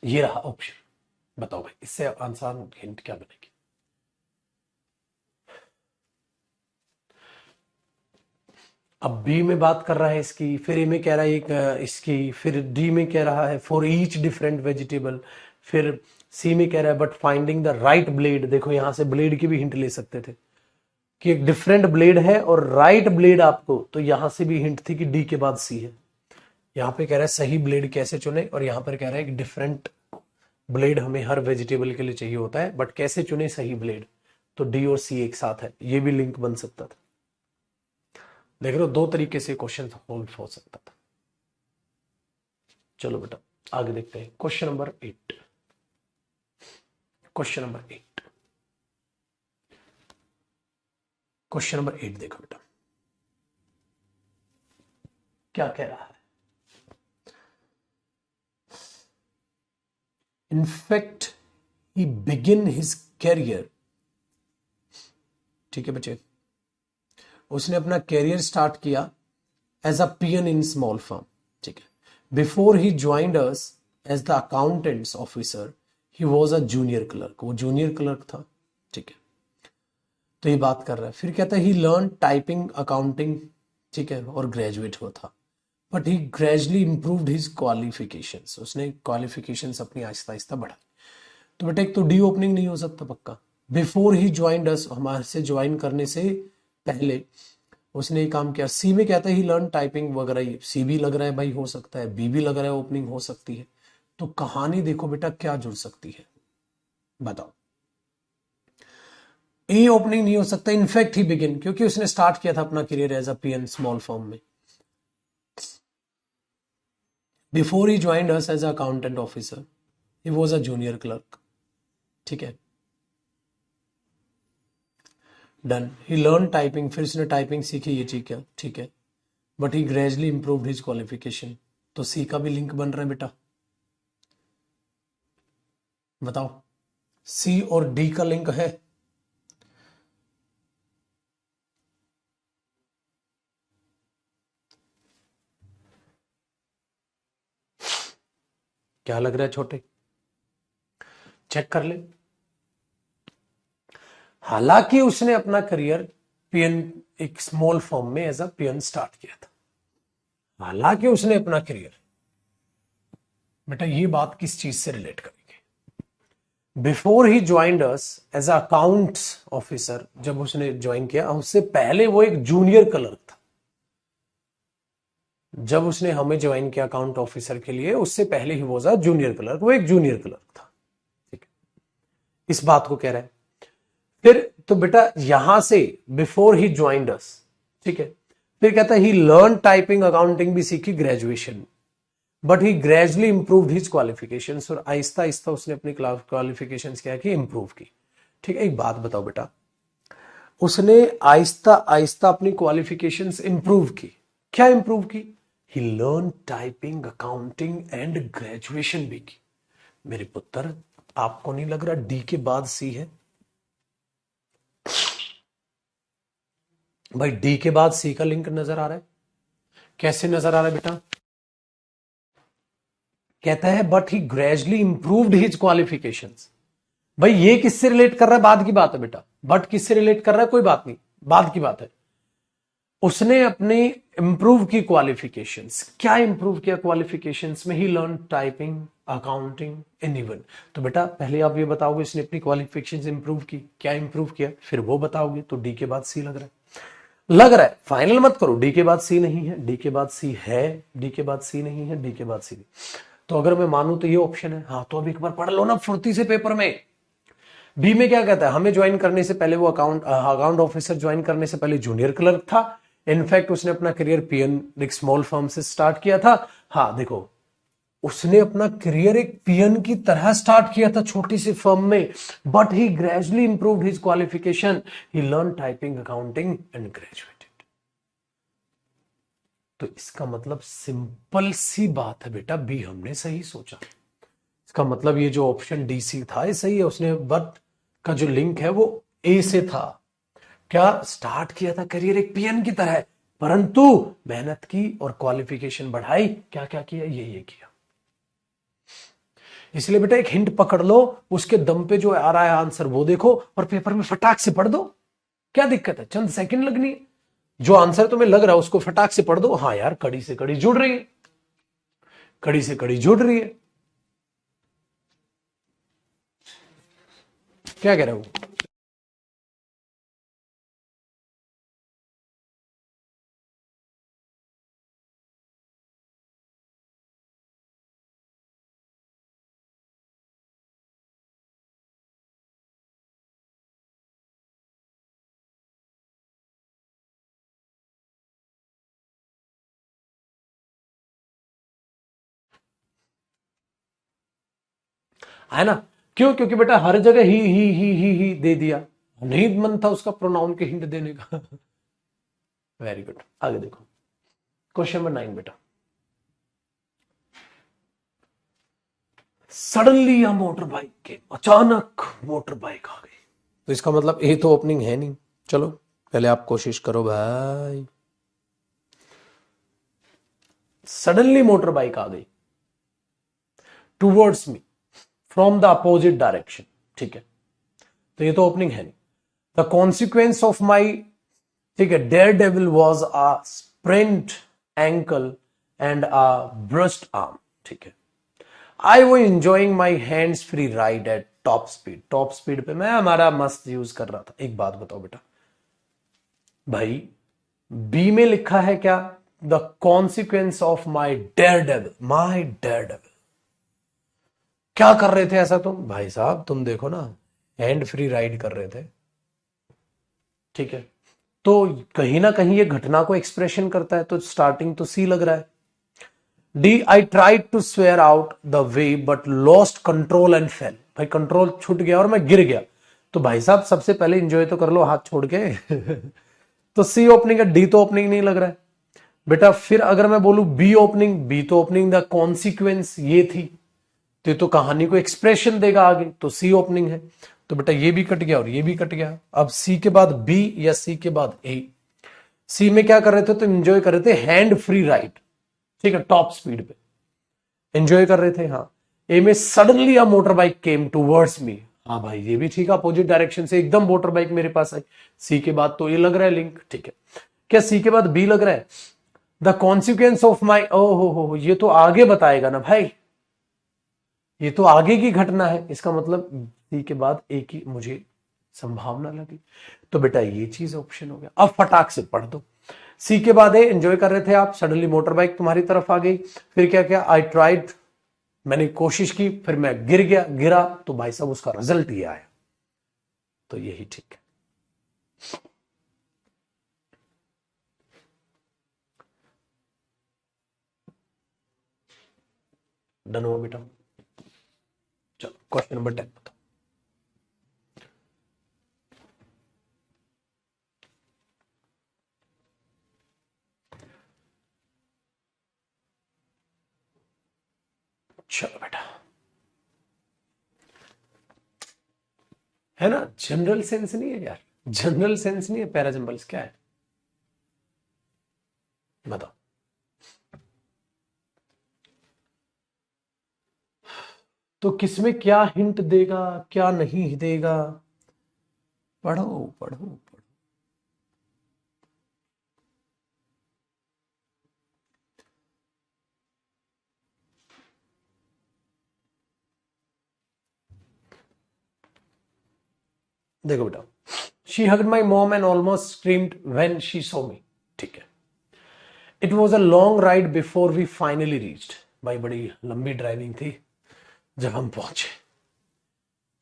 Speaker 1: ये रहा ऑप्शन, बताओ भाई इससे आसान हिंट क्या बनेगी। अब बी में बात कर रहा है इसकी, फिर ए में कह रहा है एक इसकी, फिर डी में कह रहा है फॉर ईच डिफरेंट वेजिटेबल, फिर सी में कह रहा है but finding the right blade. देखो यहां से ब्लेड की भी हिंट ले सकते थे कि एक डिफरेंट ब्लेड है और राइट ब्लेड आपको, तो यहां से भी हिंट थी कि डी के बाद सी है। यहां पे कह रहा है सही ब्लेड कैसे चुने, और यहां पर कह रहा है कि डिफरेंट ब्लेड हमें हर वेजिटेबल के लिए चाहिए होता है, बट कैसे चुने सही ब्लेड, तो डी और सी एक साथ है, ये भी लिंक बन सकता था। देख रहे हो, दो तरीके से क्वेश्चन सॉल्व हो सकता था। चलो बेटा आगे देखते हैं, question number 8, question number 8, question number 8 देखो बेटा क्या कह रहा है। In fact, he began his career, ठीक है बच्चे, उसने अपना कैरियर स्टार्ट किया as a peon in small firm, ठीक है। Before he joined us as the accountants officer he was a junior clerk, वो जूनियर क्लर्क था, ठीक है। तो ये बात कर रहा है, फिर कहता है ही लर्न टाइपिंग अकाउंटिंग, ठीक है, और ग्रेजुएट हुआ था, but he gradually improved his qualifications, उसने क्वालिफिकेशंस अपनी आहिस्ता आहिस्ता बढ़ाई। तो बेटा एक तो डी ओपनिंग नहीं हो सकता पक्का, बिफोर ही ज्वाइंड अस, हमारे से ज्वाइन करने से पहले उसने ये काम किया। सी में कहता है ही लर्न टाइपिंग वगैरह, सी भी लग रहा है भाई, हो सकता है बी भी लग रहा है ओपनिंग हो सकती है, तो कहानी देखो बेटा क्या जुड़ सकती है, बताओ। ए ओपनिंग नहीं हो सकता, इनफैक्ट ही बिगिन, क्योंकि उसने स्टार्ट किया था अपना करियर एज अ पीएन स्मॉल फर्म में। Before he joined us as a accountant officer he was a junior clerk, ठीक है, डन। ही लर्न टाइपिंग, फिर उसने टाइपिंग सीखी, ये चीज क्या, ठीक है, but he gradually improved his qualification. तो सी का भी लिंक बन रहा है बेटा, बताओ, सी और डी का लिंक है। क्या लग रहा है छोटे, चेक कर ले। हालांकि उसने अपना करियर पीएन, एक स्मॉल फर्म में एज अ पीएन स्टार्ट किया था, हालांकि उसने अपना करियर, बेटा ये बात किस चीज से रिलेट करेंगे। Before he joined us as a accounts officer, जब उसने ज्वाइन किया, उससे पहले वो एक जूनियर क्लर्क था। जब उसने हमें ज्वाइन किया अकाउंट ऑफिसर के लिए, उससे पहले ही वो जूनियर क्लर्क, वो एक जूनियर क्लर्क था, ठीक है, इस बात को कह रहा है। फिर तो बेटा यहां से बिफोर ही ज्वाइंड अस, ठीक है, फिर कहता है ही लर्न टाइपिंग, अकाउंटिंग भी सीखी graduation, but he gradually improved his qualifications, और आहिस्ता आहिस्ता उसने अपनी क्वालिफिकेशंस क्या की, इंप्रूव की, ठीक है। एक बात बताओ बेटा, उसने आहिस्ता आहिस्ता अपनी क्वालिफिकेशंस इंप्रूव की, क्या इंप्रूव की, he learn typing, accounting and graduation भी की। मेरे पुत्र, आपको नहीं लग रहा डी के बाद सी है? भाई डी के बाद सी का लिंक नजर आ रहा है, कैसे नजर आ रहा है बेटा? कहता है but he gradually improved his qualifications. भाई ये किससे रिलेट कर रहा है, बाद की बात है बेटा, बट किससे रिलेट कर रहा है, कोई बात नहीं, बाद की बात है। उसने अपनी इंप्रूव की क्वालिफिकेशंस, क्या इंप्रूव किया क्वालिफिकेशंस में, he learn typing, accounting and even. तो बेटा पहले आप ये बताओगे इसने अपनी क्वालिफिकेशंस इंप्रूव की, क्या इंप्रूव किया, फिर वो बताओगे, तो डी के बाद सी लग रहा है, लग रहा है, फाइनल मत करो, डी के बाद सी नहीं है, डी के बाद सी है, डी के बाद सी नहीं है, डी के बाद सी नहीं। तो अगर मैं मानूं तो ये ऑप्शन है, हाँ, तो अब एक बार पढ़ लो ना फुर्ती से पेपर में। बी में क्या कहता है, हमें ज्वाइन करने से पहले वो अकाउंट ऑफिसर ज्वाइन करने से पहले जूनियर क्लर्क था, इनफैक्ट उसने अपना करियर पीएन एक स्मॉल फर्म से स्टार्ट किया था। हाँ देखो, उसने अपना करियर एक पीएन की तरह स्टार्ट किया था छोटी सी फर्म में, but he gradually improved his qualification, he learn typing, accounting and graduated. तो इसका मतलब सिंपल सी बात है बेटा, बी हमने सही सोचा। इसका मतलब ये जो ऑप्शन डी सी था ये सही है, उसने बट का जो लिंक है वो ए से था, क्या स्टार्ट किया था करियर एक पीएन की तरह, परंतु मेहनत की और क्वालिफिकेशन बढ़ाई, क्या क्या किया, ये किया। इसलिए बेटा एक हिंट पकड़ लो, उसके दम पे जो आ रहा है आंसर वो देखो, और पेपर में फटाक से पढ़ दो, क्या दिक्कत है, चंद सेकंड लगनी है, जो आंसर तुम्हें लग रहा है उसको फटाक से पढ़ दो, हाँ यार कड़ी से कड़ी जुड़ रही है, कड़ी से कड़ी जुड़ रही है, क्या कह रहे हो? है ना, क्यों, क्योंकि बेटा हर जगह ही दे दिया, नहीं मन था उसका प्रोनाउन के हिंट देने का। वेरी गुड, आगे देखो, क्वेश्चन नंबर 9 बेटा। सडनली या मोटर बाइक के, अचानक मोटर बाइक आ गई, तो इसका मतलब ए तो ओपनिंग है नहीं। चलो पहले आप कोशिश करो भाई, सडनली मोटर बाइक आ गई towards me from the opposite direction, ठीक है, तो ये तो ओपनिंग है नहीं। द कॉन्सिक्वेंस ऑफ माई, ठीक है, daredevil was a sprained ankle and a bruised arm, ठीक है, I was enjoying my hands free ride at top speed, top speed पे मैं हमारा मस्त यूज कर रहा था। एक बात बताओ बेटा, भाई बी में लिखा है क्या, the consequence of my daredevil, my daredevil, क्या कर रहे थे ऐसा तुम? भाई साहब तुम देखो ना, हैंड फ्री राइड कर रहे थे। ठीक है, तो कहीं ना कहीं ये घटना को एक्सप्रेशन करता है, तो स्टार्टिंग तो सी लग रहा है। D, I tried to swerve out the way but lost control and fell. भाई कंट्रोल छूट गया और मैं गिर गया। तो भाई साहब सबसे पहले एंजॉय तो कर लो हाथ छोड़ के। तो सी ओपनिंग है, डी तो ओपनिंग नहीं लग रहा है बेटा। फिर अगर मैं बोलूं बी ओपनिंग, बी तो ओपनिंग द कॉन्सिक्वेंस ये थी, तो ये तो कहानी को एक्सप्रेशन देगा आगे, तो सी ओपनिंग है। तो बेटा ये भी कट गया और ये भी कट गया। अब सी के बाद बी या सी के बाद ए। सी में क्या कर रहे थे? तो एंजॉय कर रहे थे हैंड फ्री राइड, ठीक है, टॉप स्पीड पे एंजॉय कर रहे थे। हाँ। ए में suddenly a motor bike came towards me. हाँ भाई ये भी ठीक है, अपोजिट डायरेक्शन से एकदम मोटर बाइक मेरे पास आई। सी के बाद तो ये लग रहा है लिंक, ठीक है। क्या सी के बाद बी लग रहा है? द कॉन्सिक्वेंस ऑफ माई, ओ हो, ये तो आगे बताएगा ना भाई, ये तो आगे की घटना है। इसका मतलब सी के बाद ए की मुझे संभावना लगी। तो बेटा ये चीज ऑप्शन हो गया। अब फटाक से पढ़ दो। सी के बाद ए, एंजॉय कर रहे थे आप, सडनली मोटर बाइक तुम्हारी तरफ आ गई। फिर क्या क्या? आई ट्राइड, मैंने कोशिश की, फिर मैं गिर गया, गिरा, तो भाई साहब उसका रिजल्ट ये आया। तो यही ठीक है। डन हुआ बेटा। चलो क्वेश्चन नंबर 10 बताओ। चलो बेटा, है ना, जनरल सेंस नहीं है यार, जनरल सेंस नहीं है, पैराजम्बल्स क्या है बताओ। तो किसमें क्या हिंट देगा, क्या नहीं देगा? पढ़ो पढ़ो पढ़ो। देखो बेटा, she hugged my mom and almost screamed when she saw me. ठीक है। It was a long ride before we finally reached. भाई बड़ी लंबी ड्राइविंग थी जब हम पहुंचे।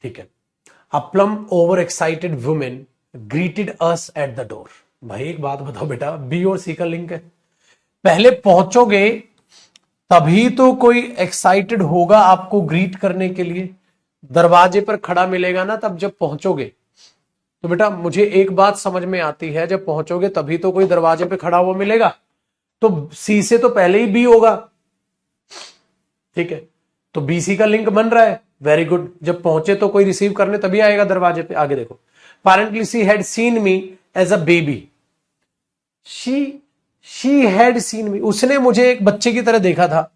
Speaker 1: ठीक है। A plump overexcited women greeted us at the door. भाई एक बात बताओ बेटा, बी और सी का लिंक है। पहले पहुंचोगे तभी तो कोई एक्साइटेड होगा आपको ग्रीट करने के लिए। दरवाजे पर खड़ा मिलेगा ना तब जब पहुंचोगे। तो बेटा मुझे एक बात समझ में आती है, जब पहुंचोगे तभी तो कोई दरवाजे पे खड़ा हुआ मिलेगा। तो सी से तो पहले ही बी होगा। ठीक है, तो बीसी का लिंक बन रहा है, वेरी गुड। जब पहुंचे तो कोई रिसीव करने तभी आएगा दरवाजे पे। आगे देखो, apparently she had seen me as a baby. She she had seen me, उसने मुझे एक बच्चे की तरह देखा था।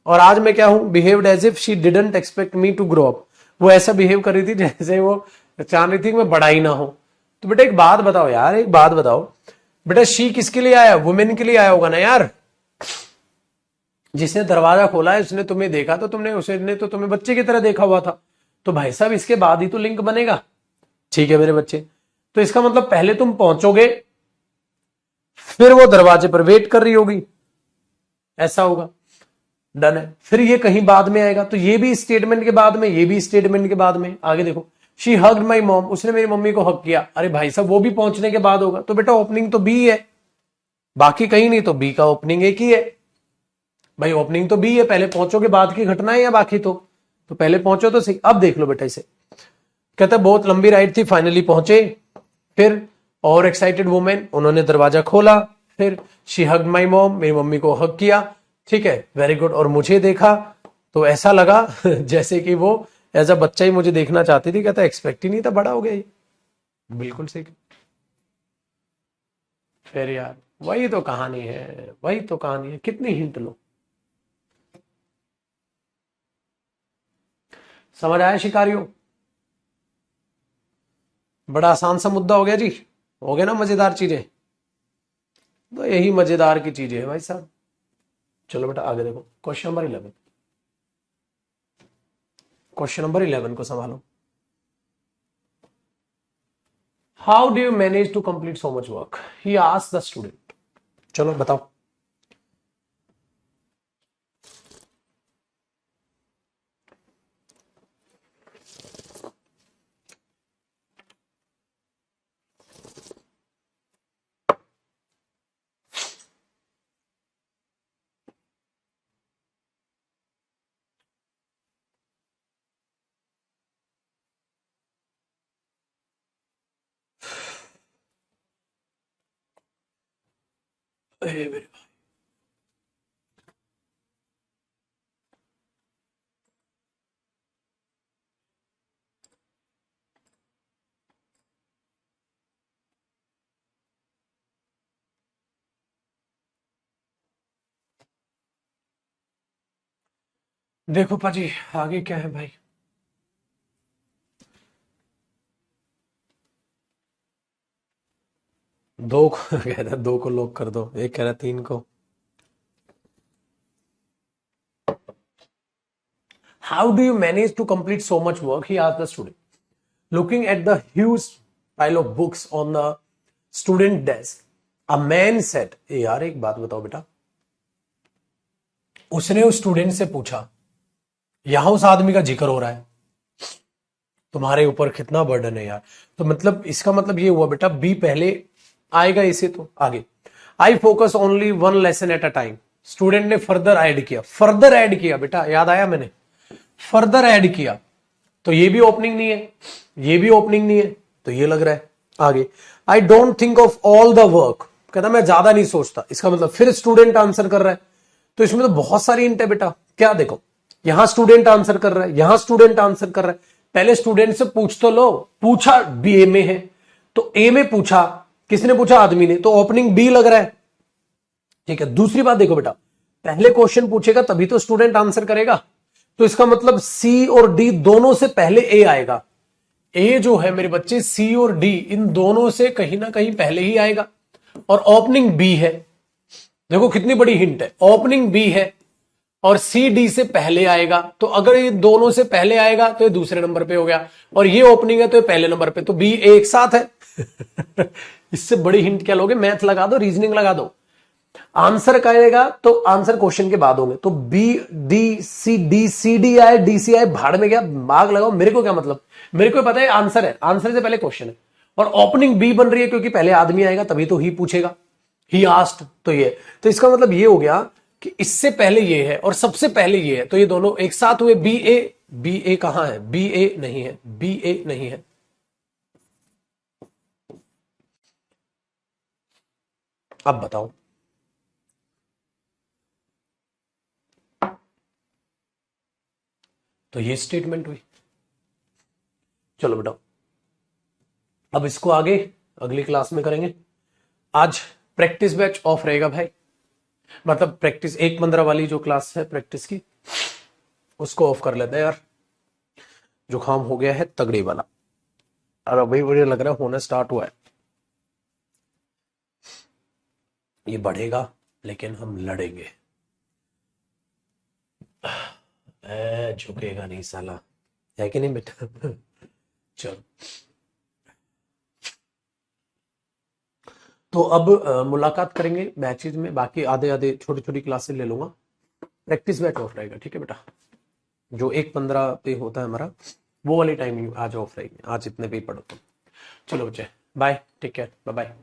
Speaker 1: और आज मैं क्या हूं? Behaved as if she didn't expect me to grow up. वो ऐसा बिहेव कर रही थी जैसे वो चाह रही थी कि मैं बड़ा ही ना हो। तो बेटा एक बात बताओ यार, एक बात बताओ बेटा, शी किसके लिए आया? वुमेन के लिए आया होगा ना यार। जिसने दरवाजा खोला है उसने तुम्हें देखा, तो तुमने उसने तो तुम्हें बच्चे की तरह देखा हुआ था। तो भाई साहब इसके बाद ही तो लिंक बनेगा। ठीक है मेरे बच्चे, तो इसका मतलब पहले तुम पहुंचोगे, फिर वो दरवाजे पर वेट कर रही होगी, ऐसा होगा। डन है। फिर ये कहीं बाद में आएगा, तो ये भी स्टेटमेंट के बाद में, ये भी स्टेटमेंट के बाद में। आगे देखो, शी हग्ड माई मॉम, उसने मेरी मम्मी को हक किया। अरे भाई साहब वो भी पहुंचने के बाद होगा। तो बेटा ओपनिंग तो बी है, बाकी कहीं नहीं, तो बी का ओपनिंग एक ही है। भाई ओपनिंग तो बी है, पहले पहुंचोगे बाद की घटना है, या बाकी तो पहले पहुंचो तो सही। अब देख लो बेटा इसे, कहता बहुत लंबी राइड थी, फाइनली पहुंचे। फिर और एक्साइटेड वुमेन, उन्होंने दरवाजा खोला। फिर शी हग्ड माई मॉम, मेरी मम्मी को हग किया। ठीक है, वेरी गुड। और मुझे देखा तो ऐसा लगा जैसे कि वो एज अ बच्चा ही मुझे देखना चाहती थी। कहता एक्सपेक्ट ही नहीं था, बड़ा हो गया ये। बिल्कुल सही। फिर यार वही तो कहानी है, वही तो कहानी है, कितनी हिंट लो। समझ आया शिकारियों? बड़ा आसान सा मुद्दा हो गया जी। हो गया ना मजेदार चीजें? तो यही मजेदार की चीजें है भाई साहब। चलो बेटा आगे देखो, क्वेश्चन नंबर 11। क्वेश्चन नंबर 11 को संभालो। How do you manage to complete so much work, he asked the student. चलो बताओ। अरे मेरे भाई, देखो पाजी आगे क्या है भाई। दो को कह रहा दो को लॉक कर दो, एक कह रहा तीन को। How do you manage to complete so much work, he asked the student looking at the huge pile of books on the student desk. A man said, यार एक बात बताओ बेटा, उसने उस स्टूडेंट से पूछा, यहां उस आदमी का जिक्र हो रहा है, तुम्हारे ऊपर कितना बर्डन है यार। तो मतलब इसका मतलब ये हुआ बेटा, बी पहले आएगा इसे तो आगे। I focus only one lesson at a time. Student ने फर्दर ऐड किया, फर्दर ऐड किया बेटा, याद आया मैंने, फर्दर ऐड किया। तो ये भी ओपनिंग नहीं है, ये भी ओपनिंग नहीं है, तो ये लग रहा है आगे। I don't think of all the work, कहता मैं ज्यादा नहीं सोचता। इसका मतलब फिर स्टूडेंट आंसर कर रहा है, तो इसमें तो बहुत सारी हिंट है बेटा। क्या देखो, यहां स्टूडेंट आंसर कर रहा है, यहां स्टूडेंट आंसर कर रहा है। पहले स्टूडेंट से पूछ तो लो, पूछा बी ए में है, तो ए में पूछा, किसने पूछा, आदमी ने, तो ओपनिंग बी लग रहा है। ठीक है, दूसरी बात देखो बेटा, पहले क्वेश्चन पूछेगा तभी तो स्टूडेंट आंसर करेगा, तो इसका मतलब सी और डी दोनों से पहले ए आएगा। ए जो है मेरे बच्चे, सी और डी इन दोनों से कहीं ना कहीं पहले ही आएगा, और ओपनिंग बी है। देखो कितनी बड़ी हिंट है, ओपनिंग बी है और सी डी से पहले आएगा, तो अगर ये दोनों से पहले आएगा तो ये दूसरे नंबर पे हो गया, और ये ओपनिंग है तो ये पहले नंबर पे, तो बी एक साथ है। इससे बड़ी हिंट क्या लोगे, मैथ लगा दो, रीजनिंग लगा दो। आंसर करेगा तो आंसर क्वेश्चन के बाद होंगे, तो बी डी सी डी आए, डी सी आए, भाड़ में गया, मार्ग लगाओ, मेरे को क्या मतलब, मेरे को पता है आंसर है, आंसर से पहले क्वेश्चन है, और ओपनिंग बी बन रही है क्योंकि पहले आदमी आएगा तभी तो ही पूछेगा, ही आस्क्ड, तो ये, तो इसका मतलब ये हो गया कि इससे पहले ये है और सबसे पहले ये है, तो ये दोनों एक साथ हुए। बी ए कहां है, बी ए नहीं है, बी ए नहीं है। अब बताओ, तो ये स्टेटमेंट हुई। चलो बेटा, अब इसको आगे अगली क्लास में करेंगे। आज प्रैक्टिस बैच ऑफ रहेगा भाई, मतलब प्रैक्टिस 1:15 वाली जो क्लास है प्रैक्टिस की, उसको ऑफ कर लेते हैं यार, जुकाम हो गया है तगड़ी वाला, और अभी मुझे लग रहा है होना स्टार्ट हुआ है। ये बढ़ेगा लेकिन हम लड़ेंगे, झुकेगा नहीं साला, है कि नहीं बेटा। चलो, तो अब मुलाकात करेंगे बैचेज में, बाकी आधे आधे छोटी छोटी क्लासेस ले लूंगा। प्रैक्टिस बैच ऑफ रहेगा, ठीक है बेटा, जो 1:15 पे होता है हमारा, वो वाली टाइमिंग आज ऑफ रहेगी, आज इतने पे ही पढ़ो तुम। चलो बच्चे, bye, take care, bye bye.